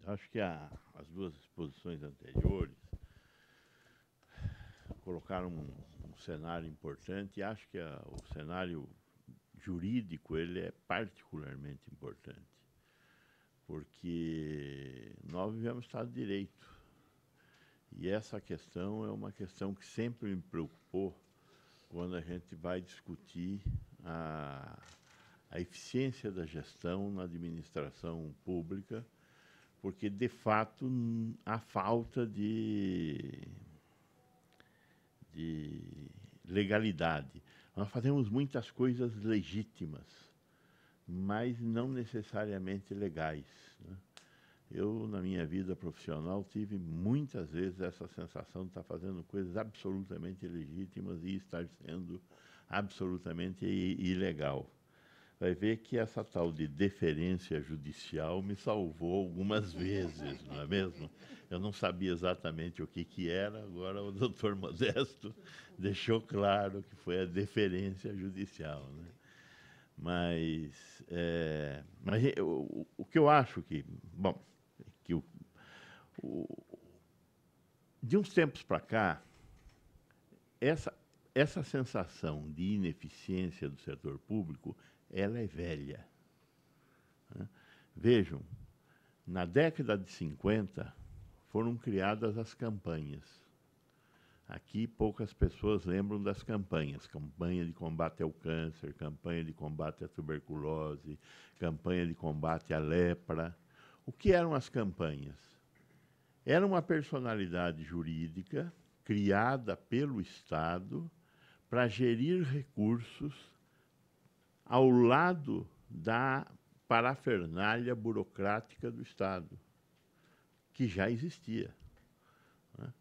Acho que as duas exposições anteriores colocaram um cenário importante e acho que o cenário jurídico ele é particularmente importante, porque nós vivemos Estado de Direito e essa questão é uma questão que sempre me preocupou quando a gente vai discutir a eficiência da gestão na administração pública, porque, de fato, há falta de legalidade. Nós fazemos muitas coisas legítimas, mas não necessariamente legais, né? Eu, na minha vida profissional, tive muitas vezes essa sensação de estar fazendo coisas absolutamente legítimas e estar sendo absolutamente ilegal. Vai ver que essa tal de deferência judicial me salvou algumas vezes, não é mesmo? Eu não sabia exatamente o que era, agora o doutor Modesto deixou claro que foi a deferência judicial, né? Mas o que eu acho que, bom, que o, de uns tempos para cá, essa, essa sensação de ineficiência do setor público, ela é velha, né? Vejam, na década de 50 foram criadas as campanhas. Aqui poucas pessoas lembram das campanhas. Campanha de combate ao câncer, campanha de combate à tuberculose, campanha de combate à lepra. O que eram as campanhas? Era uma personalidade jurídica criada pelo Estado para gerir recursos ao lado da parafernália burocrática do Estado, que já existia, né?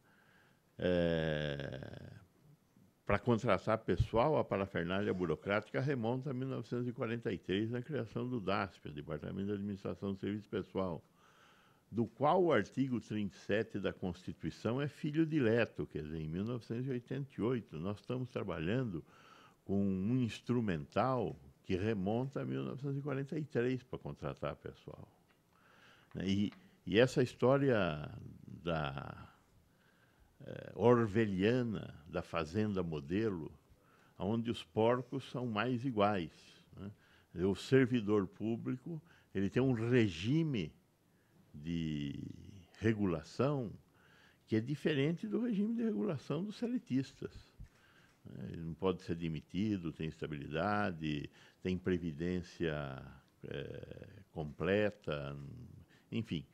Para contratar pessoal, a parafernália burocrática remonta a 1943, na criação do DASP, Departamento de Administração do Serviço Pessoal, do qual o artigo 37 da Constituição é filho direto, quer dizer, em 1988. Nós estamos trabalhando com um instrumental que remonta a 1943 para contratar pessoal. E essa história da orwelliana, da fazenda modelo, onde os porcos são mais iguais, né? O servidor público ele tem um regime de regulação que é diferente do regime de regulação dos seletistas. Ele não pode ser demitido, tem estabilidade, tem previdência completa, enfim.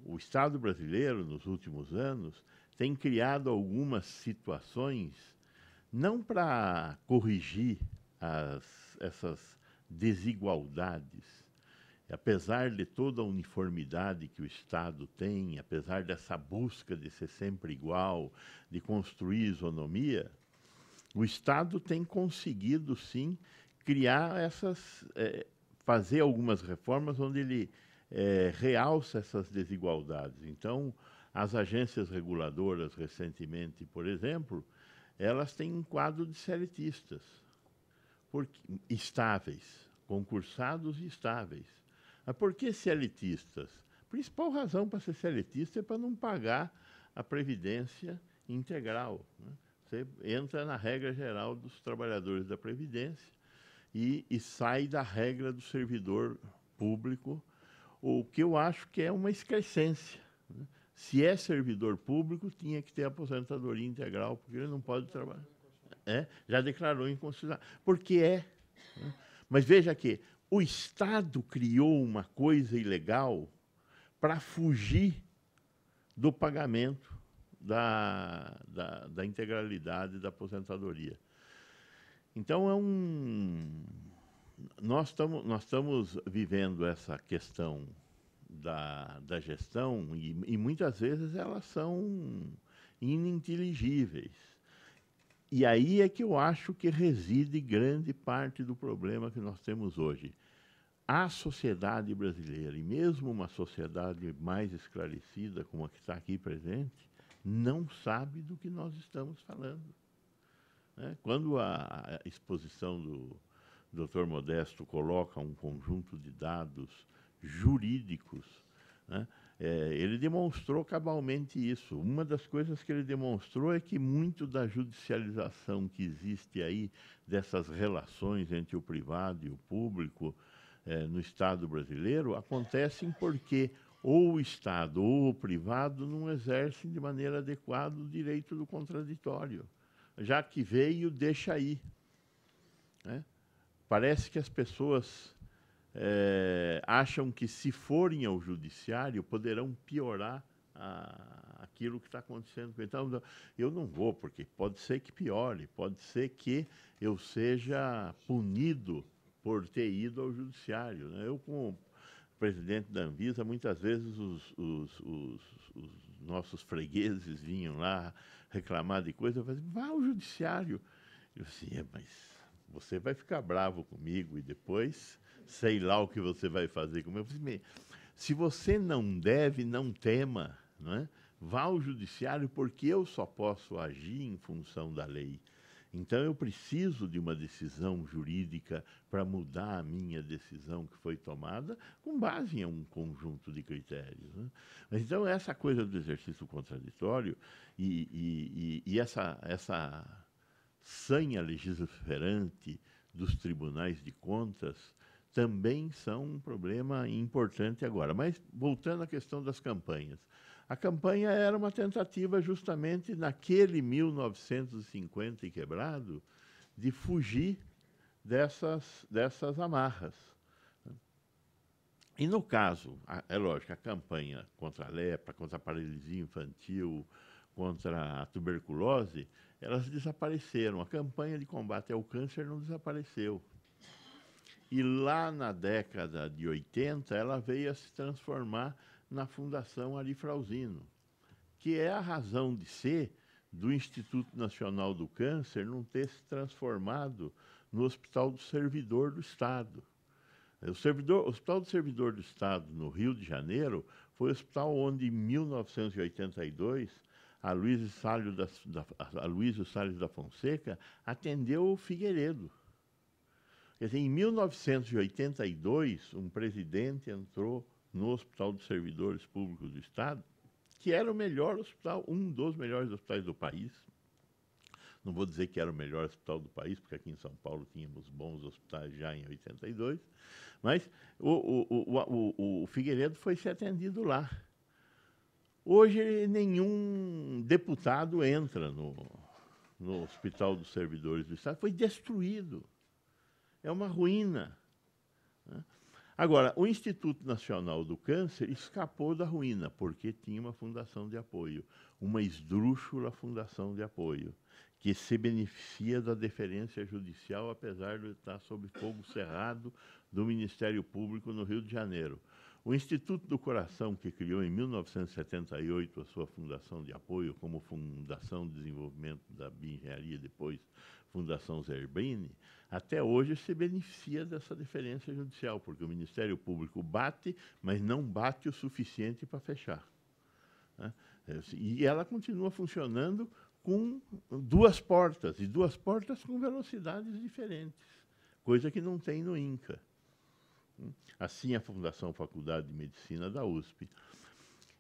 O Estado brasileiro, nos últimos anos, tem criado algumas situações, não para corrigir essas desigualdades, apesar de toda a uniformidade que o Estado tem, apesar dessa busca de ser sempre igual, de construir isonomia, o Estado tem conseguido, sim, criar fazer algumas reformas onde ele realça essas desigualdades. Então, as agências reguladoras, recentemente, por exemplo, elas têm um quadro de seletistas, estáveis, concursados e estáveis. Mas por que seletistas? A principal razão para ser seletista é para não pagar a previdência integral, né? Você entra na regra geral dos trabalhadores da Previdência e sai da regra do servidor público, o que eu acho que é uma excrescência, né? Se é servidor público, tinha que ter aposentadoria integral, porque ele não pode trabalhar. Já declarou inconstitucional. Porque né? Mas veja que o Estado criou uma coisa ilegal para fugir do pagamento da integralidade da aposentadoria. Então, nós estamos vivendo essa questão da gestão e muitas vezes elas são ininteligíveis. E aí é que eu acho que reside grande parte do problema que nós temos hoje. A sociedade brasileira, e mesmo uma sociedade mais esclarecida, como a que está aqui presente, não sabe do que nós estamos falando, né? Quando a exposição Dr. Modesto coloca um conjunto de dados jurídicos, né? Ele demonstrou cabalmente isso. Uma das coisas que ele demonstrou é que muito da judicialização que existe aí, dessas relações entre o privado e o público no Estado brasileiro, acontecem porque ou o Estado ou o privado não exercem de maneira adequada o direito do contraditório. Já que veio, deixa aí, né? Parece que as pessoas acham que, se forem ao judiciário, poderão piorar aquilo que está acontecendo. Então, eu não vou, porque pode ser que piore, pode ser que eu seja punido por ter ido ao judiciário, né? Eu, como presidente da Anvisa, muitas vezes os nossos fregueses vinham lá reclamar de coisa, eu falei, vá ao judiciário. Eu disse, mas você vai ficar bravo comigo e depois sei lá o que você vai fazer comigo. Eu falei, se você não deve, não tema, não é? Vá ao judiciário, porque eu só posso agir em função da lei. Então, eu preciso de uma decisão jurídica para mudar a minha decisão que foi tomada com base em um conjunto de critérios, né? Mas, então, essa coisa do exercício contraditório e essa sanha legislaferante dos tribunais de contas também são um problema importante agora. Mas, voltando à questão das campanhas, a campanha era uma tentativa, justamente naquele 1950 e quebrado, de fugir dessas amarras. E, no caso, é lógico, a campanha contra a lepra, contra a paralisia infantil, contra a tuberculose, elas desapareceram. A campanha de combate ao câncer não desapareceu. E lá na década de 80, ela veio a se transformar na Fundação Ari Frausino, que é a razão de ser do Instituto Nacional do Câncer não ter se transformado no Hospital do Servidor do Estado. O Hospital do Servidor do Estado, no Rio de Janeiro, foi o hospital onde, em 1982, Aloysio Salles da Fonseca atendeu o Figueiredo. Quer dizer, em 1982, um presidente entrou no Hospital dos Servidores Públicos do Estado, que era o melhor hospital, um dos melhores hospitais do país. Não vou dizer que era o melhor hospital do país, porque aqui em São Paulo tínhamos bons hospitais já em 82, mas o Figueiredo foi ser atendido lá. Hoje, nenhum deputado entra no Hospital dos Servidores do Estado, foi destruído. É uma ruína, né? Agora, o Instituto Nacional do Câncer escapou da ruína, porque tinha uma fundação de apoio, uma esdrúxula fundação de apoio, que se beneficia da deferência judicial, apesar de estar sob fogo cerrado do Ministério Público no Rio de Janeiro. O Instituto do Coração, que criou em 1978 a sua fundação de apoio como Fundação de Desenvolvimento da Bioengenharia, depois Fundação Zerbini, até hoje se beneficia dessa deferência judicial, porque o Ministério Público bate, mas não bate o suficiente para fechar, né? E ela continua funcionando com duas portas, e duas portas com velocidades diferentes, coisa que não tem no INCA. Assim, a Fundação Faculdade de Medicina da USP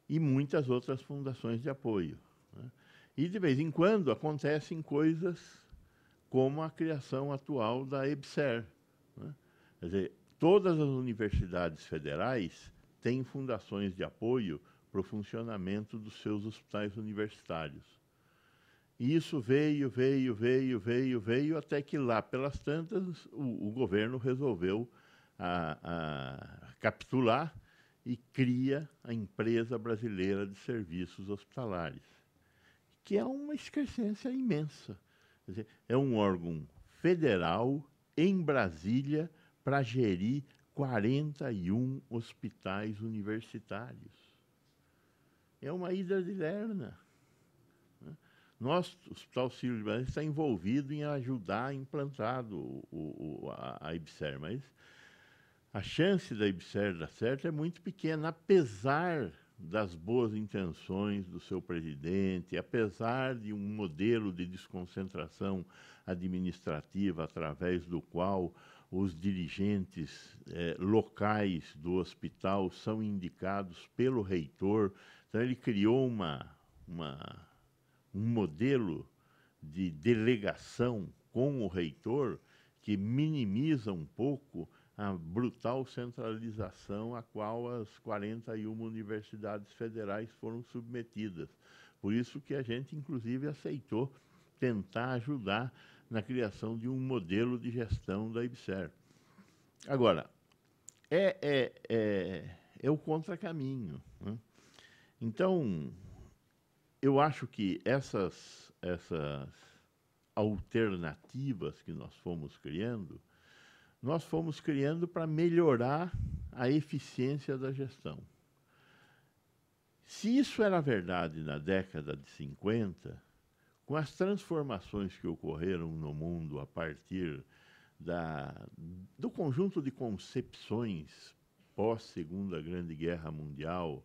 e muitas outras fundações de apoio, né? E, de vez em quando, acontecem coisas como a criação atual da EBSER, né? Quer dizer, todas as universidades federais têm fundações de apoio para o funcionamento dos seus hospitais universitários. E isso veio, até que lá, pelas tantas, o governo resolveu capitular e cria a Empresa Brasileira de Serviços Hospitalares, que é uma excrescência imensa. Quer dizer, é um órgão federal em Brasília para gerir 41 hospitais universitários. É uma ida de lerna, né? Nosso Hospital Sírio-Libanês está envolvido em ajudar a implantar a EBSER, mas a chance da EBSER dar certo é muito pequena, apesar das boas intenções do seu presidente, apesar de um modelo de desconcentração administrativa através do qual os dirigentes locais do hospital são indicados pelo reitor. Então, ele criou um modelo de delegação com o reitor que minimiza um pouco a brutal centralização a qual as 41 universidades federais foram submetidas. Por isso que a gente, inclusive, aceitou tentar ajudar na criação de um modelo de gestão da IBSER. Agora, é o contracaminho, né? Então, eu acho que essas alternativas que nós fomos criando para melhorar a eficiência da gestão. Se isso era verdade na década de 50, com as transformações que ocorreram no mundo a partir do conjunto de concepções pós-Segunda Grande Guerra Mundial,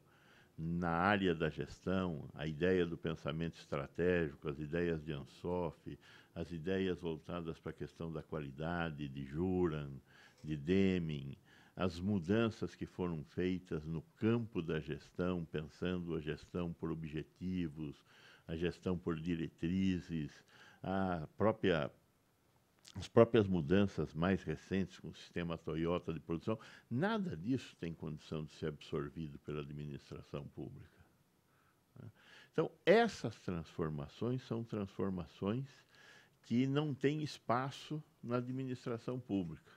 na área da gestão, a ideia do pensamento estratégico, as ideias de Ansoff, as ideias voltadas para a questão da qualidade, de Juran, de Deming, as mudanças que foram feitas no campo da gestão, pensando a gestão por objetivos, a gestão por diretrizes, as próprias mudanças mais recentes com o sistema Toyota de produção, nada disso tem condição de ser absorvido pela administração pública. Então, essas transformações são transformações que não têm espaço na administração pública.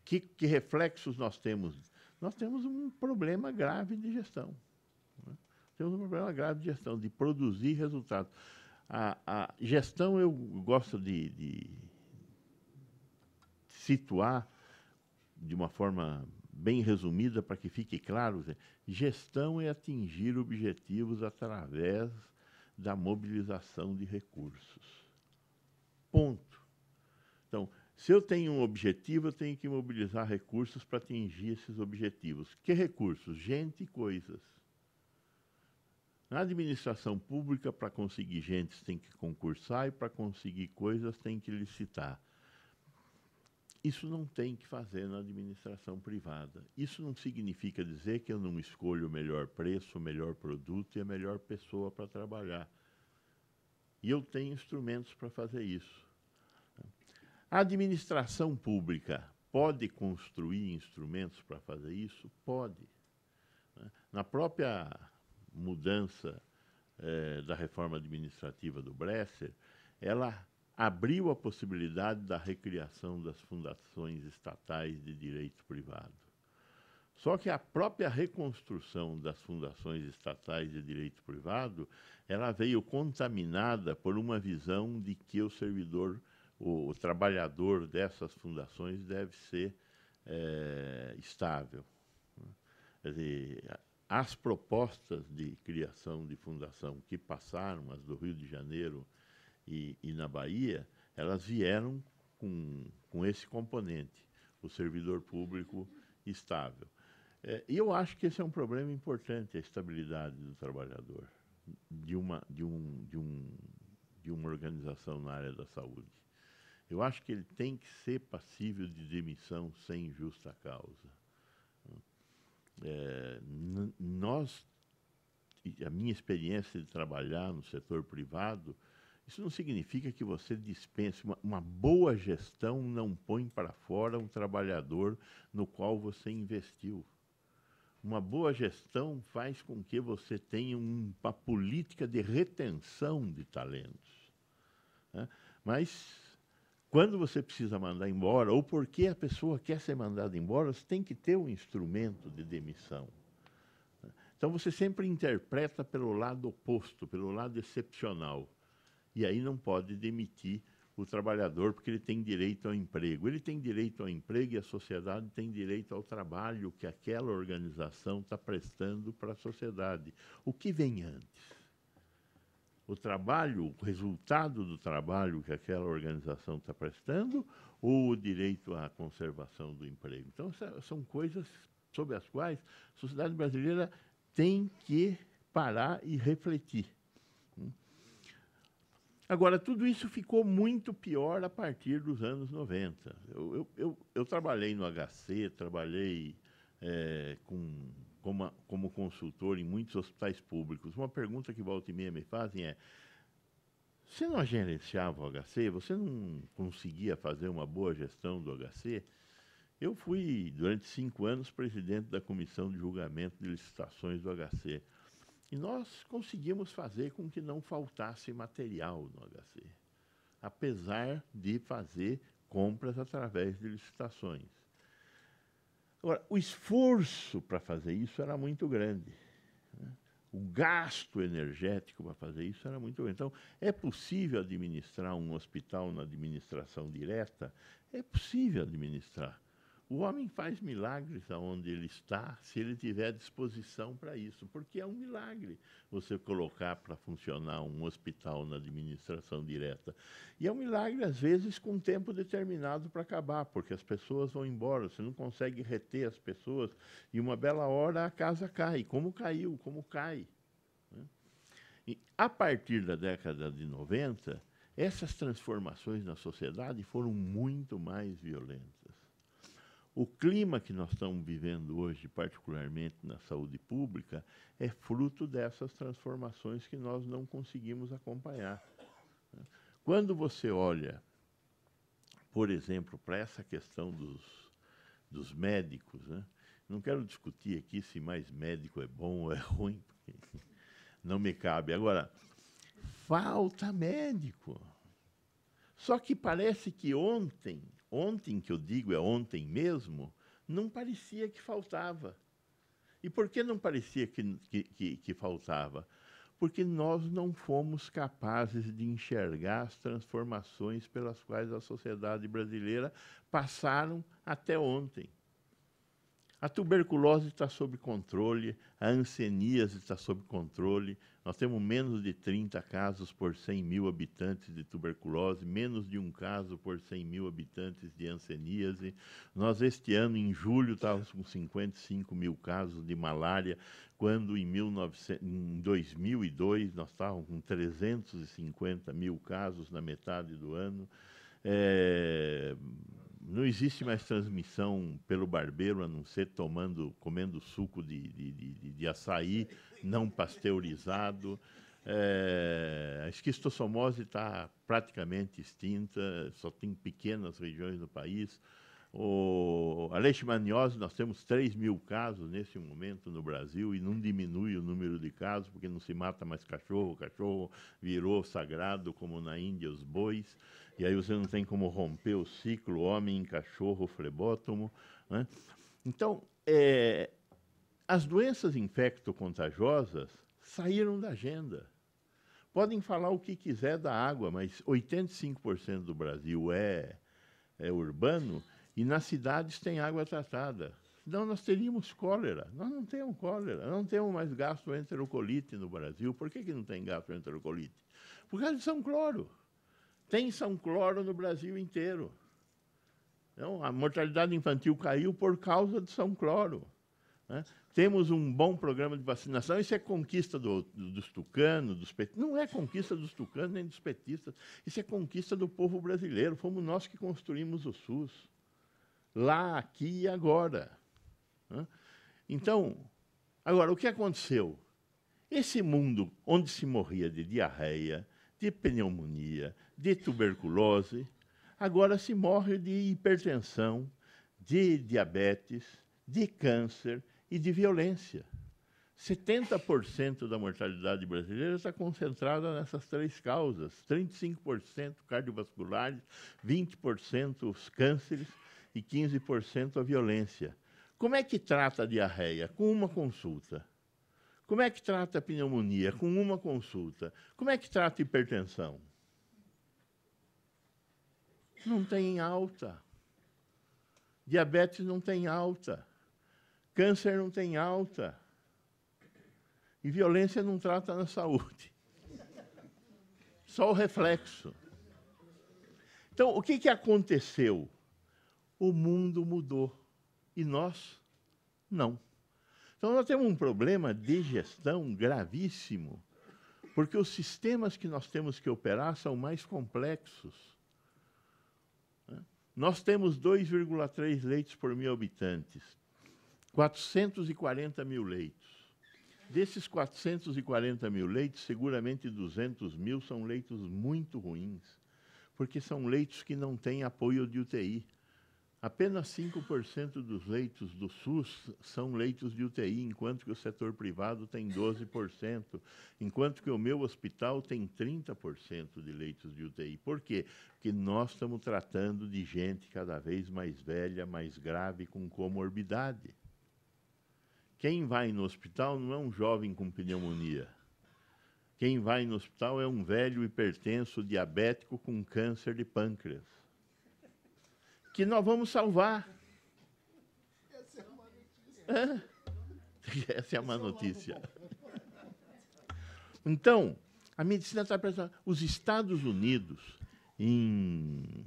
Que reflexos nós temos? Nós temos um problema grave de gestão. Né? Temos um problema grave de gestão, de produzir resultados. A gestão, eu gosto de situar de uma forma bem resumida para que fique claro. Gestão é atingir objetivos através da mobilização de recursos. Ponto. Então, se eu tenho um objetivo, eu tenho que mobilizar recursos para atingir esses objetivos. Que recursos? Gente e coisas. Na administração pública, para conseguir gente, tem que concursar, e para conseguir coisas, tem que licitar. Isso não tem que fazer na administração privada. Isso não significa dizer que eu não escolho o melhor preço, o melhor produto e a melhor pessoa para trabalhar. E eu tenho instrumentos para fazer isso. A administração pública pode construir instrumentos para fazer isso? Pode. Na própria mudança da reforma administrativa do Bresser, ela abriu a possibilidade da recriação das fundações estatais de direito privado. Só que a própria reconstrução das fundações estatais de direito privado, ela veio contaminada por uma visão de que o servidor, o trabalhador dessas fundações deve ser estável. Quer dizer, as propostas de criação de fundação que passaram, as do Rio de Janeiro e na Bahia, elas vieram com esse componente, o servidor público estável. E eu acho que esse é um problema importante, a estabilidade do trabalhador, de uma organização na área da saúde. Eu acho que ele tem que ser passível de demissão sem justa causa. A minha experiência de trabalhar no setor privado, isso não significa que você dispense. Uma boa gestão não põe para fora um trabalhador no qual você investiu. Uma boa gestão faz com que você tenha uma política de retenção de talentos, né? Mas, quando você precisa mandar embora, ou porque a pessoa quer ser mandada embora, você tem que ter um instrumento de demissão. Então, você sempre interpreta pelo lado oposto, pelo lado excepcional. E aí não pode demitir o trabalhador, porque ele tem direito ao emprego. Ele tem direito ao emprego e a sociedade tem direito ao trabalho que aquela organização está prestando para a sociedade. O que vem antes? O trabalho, o resultado do trabalho que aquela organização está prestando, ou o direito à conservação do emprego? Então, são coisas sobre as quais a sociedade brasileira tem que parar e refletir. Agora, tudo isso ficou muito pior a partir dos anos 90. Eu trabalhei no HC, trabalhei como consultor em muitos hospitais públicos. Uma pergunta que volta e meia me fazem é: você não gerenciava o HC? Você não conseguia fazer uma boa gestão do HC? Eu fui, durante 5 anos, presidente da Comissão de Julgamento de Licitações do HC. E nós conseguimos fazer com que não faltasse material no HC, apesar de fazer compras através de licitações. Agora, o esforço para fazer isso era muito grande, né? O gasto energético para fazer isso era muito grande. Então, é possível administrar um hospital na administração direta? É possível administrar. O homem faz milagres aonde ele está, se ele tiver disposição para isso, porque é um milagre você colocar para funcionar um hospital na administração direta. E é um milagre, às vezes, com tempo determinado para acabar, porque as pessoas vão embora, você não consegue reter as pessoas, e uma bela hora a casa cai, como caiu, como cai, né? E, a partir da década de 90, essas transformações na sociedade foram muito mais violentas. O clima que nós estamos vivendo hoje, particularmente na saúde pública, é fruto dessas transformações que nós não conseguimos acompanhar. Quando você olha, por exemplo, para essa questão dos médicos, né? Não quero discutir aqui se mais médico é bom ou é ruim, porque não me cabe. Agora, falta médico. Só que parece que ontem que eu digo é ontem mesmo, não parecia que faltava. E por que não parecia que faltava? Porque nós não fomos capazes de enxergar as transformações pelas quais a sociedade brasileira passaram até ontem. A tuberculose está sob controle, a hanseníase está sob controle. Nós temos menos de 30 casos por 100 mil habitantes de tuberculose, menos de 1 caso por 100 mil habitantes de hanseníase. Nós, este ano, em julho, estávamos com 55 mil casos de malária, quando em 2002 nós estávamos com 350 mil casos na metade do ano. Não existe mais transmissão pelo barbeiro, a não ser comendo suco de açaí não pasteurizado. A esquistossomose está praticamente extinta, só tem pequenas regiões do país. A leishmaniose, nós temos 3 mil casos nesse momento no Brasil e não diminui o número de casos, porque não se mata mais cachorro, o cachorro virou sagrado, como na Índia os bois, e aí você não tem como romper o ciclo homem, cachorro, flebótomo, né? Então, as doenças infecto-contagiosas saíram da agenda. Podem falar o que quiser da água, mas 85% do Brasil é urbano, e nas cidades tem água tratada. Senão nós teríamos cólera. Nós não temos cólera, não temos mais gastroenterocolites no Brasil. Por que não tem gastroenterocolites? Por causa de São Cloro. Tem São Cloro no Brasil inteiro. Então, a mortalidade infantil caiu por causa de São Cloro, né? Temos um bom programa de vacinação. Isso é conquista dos tucanos, dos petistas. Não é conquista dos tucanos nem dos petistas. Isso é conquista do povo brasileiro. Fomos nós que construímos o SUS. Lá, aqui e agora, né? Então, agora, o que aconteceu? Esse mundo onde se morria de diarreia, de pneumonia, de tuberculose, agora se morre de hipertensão, de diabetes, de câncer e de violência. 70% da mortalidade brasileira está concentrada nessas 3 causas. 35% cardiovasculares, 20% os cânceres e 15% a violência. Como é que trata a diarreia? Com uma consulta. Como é que trata a pneumonia? Com uma consulta. Como é que trata a hipertensão? Não tem alta. Diabetes não tem alta. Câncer não tem alta. E violência não trata na saúde. Só o reflexo. Então, o que aconteceu? O mundo mudou. E nós, não. Então, nós temos um problema de gestão gravíssimo, porque os sistemas que nós temos que operar são mais complexos. Nós temos 2,3 leitos por 1.000 habitantes, 440 mil leitos. Desses 440 mil leitos, seguramente 200 mil são leitos muito ruins, porque são leitos que não têm apoio de UTI. Apenas 5% dos leitos do SUS são leitos de UTI, enquanto que o setor privado tem 12%, enquanto que o meu hospital tem 30% de leitos de UTI. Por quê? Porque nós estamos tratando de gente cada vez mais velha, mais grave, com comorbidade. Quem vai no hospital não é um jovem com pneumonia. Quem vai no hospital é um velho hipertenso, diabético com câncer de pâncreas, que nós vamos salvar. Essa é uma notícia. Essa é uma notícia. Então, a medicina está preparada. Os Estados Unidos, em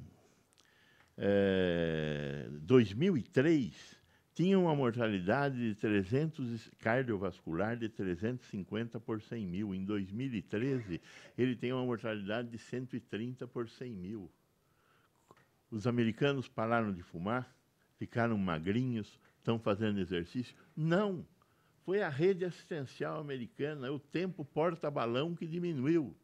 2003, tinham uma mortalidade de 300, cardiovascular de 350 por 100 mil. Em 2013, ele tem uma mortalidade de 130 por 100 mil. Os americanos pararam de fumar, ficaram magrinhos, estão fazendo exercício? Não. Foi a rede assistencial americana, o tempo porta-balão que diminuiu.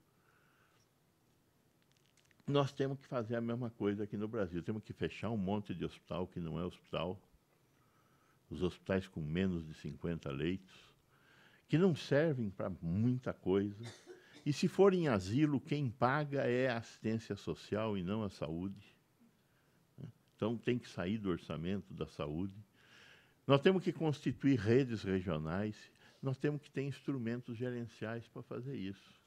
Nós temos que fazer a mesma coisa aqui no Brasil. Temos que fechar um monte de hospital que não é hospital, os hospitais com menos de 50 leitos, que não servem para muita coisa. E se for em asilo, quem paga é a assistência social e não a saúde. Então, tem que sair do orçamento da saúde. Nós temos que constituir redes regionais, nós temos que ter instrumentos gerenciais para fazer isso.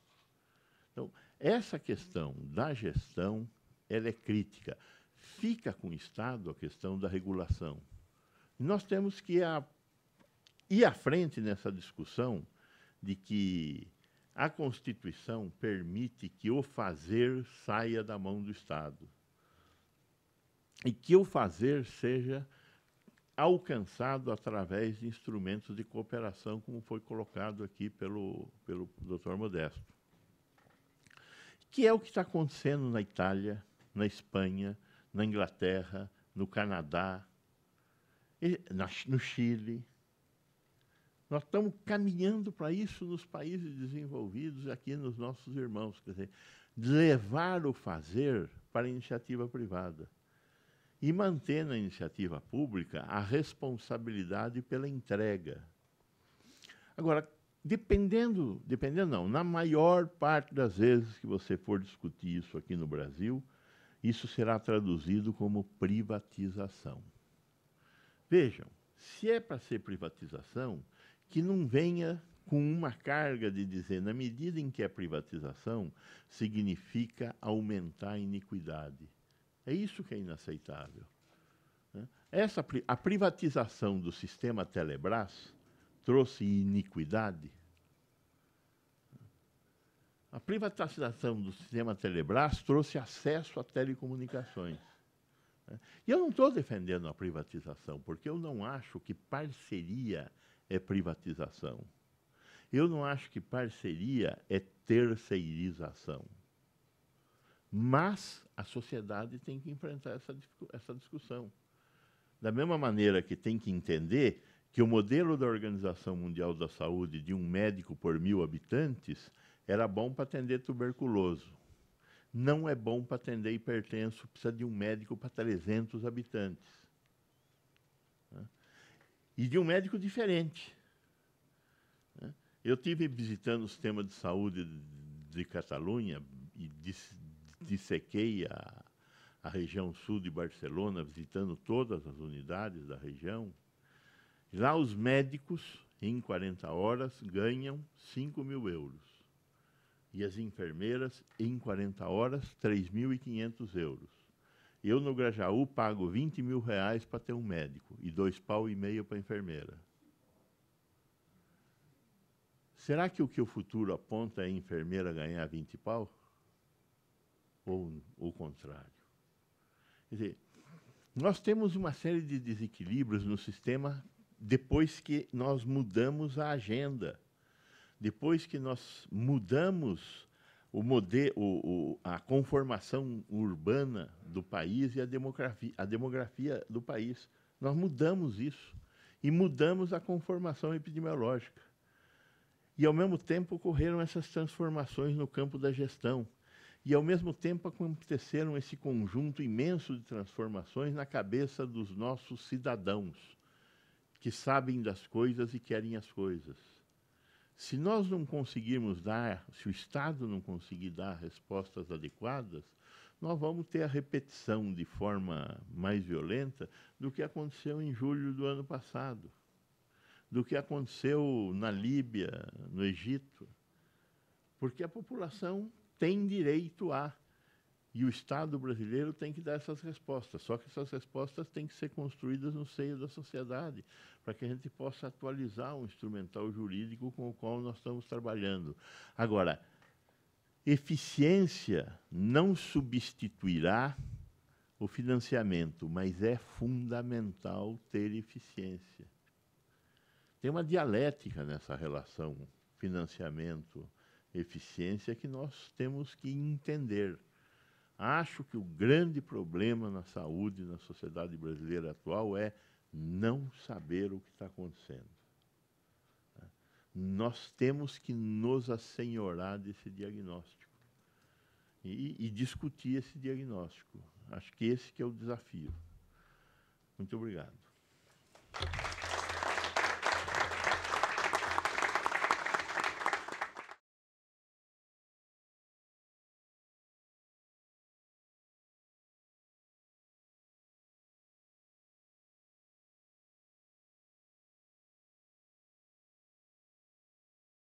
Então, essa questão da gestão, ela é crítica. Fica com o Estado a questão da regulação. Nós temos que ir à frente nessa discussão de que a Constituição permite que o fazer saia da mão do Estado. E que o fazer seja alcançado através de instrumentos de cooperação, como foi colocado aqui pelo Dr. Modesto. Que é o que está acontecendo na Itália, na Espanha, na Inglaterra, no Canadá, no Chile. Nós estamos caminhando para isso nos países desenvolvidos, aqui nos nossos irmãos. Quer dizer, levar o fazer para a iniciativa privada. E manter na iniciativa pública a responsabilidade pela entrega. Agora, dependendo não, na maior parte das vezes que você for discutir isso aqui no Brasil, isso será traduzido como privatização. Vejam, se é para ser privatização, que não venha com uma carga de dizer, na medida em que é privatização, significa aumentar a iniquidade. É isso que é inaceitável. A privatização do sistema Telebrás trouxe iniquidade. A privatização do sistema Telebrás trouxe acesso a telecomunicações. E eu não estou defendendo a privatização, porque eu não acho que parceria é privatização. Eu não acho que parceria é terceirização. Mas a sociedade tem que enfrentar essa discussão. Da mesma maneira que tem que entender que o modelo da Organização Mundial da Saúde de um médico por 1.000 habitantes era bom para atender tuberculoso. Não é bom para atender hipertenso, precisa de um médico para 300 habitantes. E de um médico diferente. Eu estive visitando o sistema de saúde de Catalunha e dissequei a região sul de Barcelona, visitando todas as unidades da região. Lá os médicos, em 40 horas, ganham 5.000 euros. E as enfermeiras, em 40 horas, 3.500 euros. Eu, no Grajaú, pago 20 mil reais para ter um médico e 2,5 pau para a enfermeira. Será que o futuro aponta é a enfermeira ganhar 20 pau? Ou o contrário? Quer dizer, nós temos uma série de desequilíbrios no sistema depois que nós mudamos a agenda. depois que nós mudamos a conformação urbana do país e a demografia do país. Nós mudamos isso e mudamos a conformação epidemiológica. E, ao mesmo tempo, ocorreram essas transformações no campo da gestão. E, ao mesmo tempo, aconteceram esse conjunto imenso de transformações na cabeça dos nossos cidadãos, que sabem das coisas e querem as coisas. Se nós não conseguirmos dar, se o Estado não conseguir dar respostas adequadas, nós vamos ter a repetição de forma mais violenta do que aconteceu em julho do ano passado, do que aconteceu na Líbia, no Egito, porque a população tem direito a, e o Estado brasileiro tem que dar essas respostas, só que essas respostas têm que ser construídas no seio da sociedade, para que a gente possa atualizar o instrumental jurídico com o qual nós estamos trabalhando. Agora, eficiência não substituirá o financiamento, mas é fundamental ter eficiência. Tem uma dialética nessa relação financiamento-eficiência que nós temos que entender. Acho que o grande problema na saúde, na sociedade brasileira atual, é não saber o que está acontecendo. Nós temos que nos assenhorar desse diagnóstico e discutir esse diagnóstico. Acho que esse que é o desafio. Muito obrigado.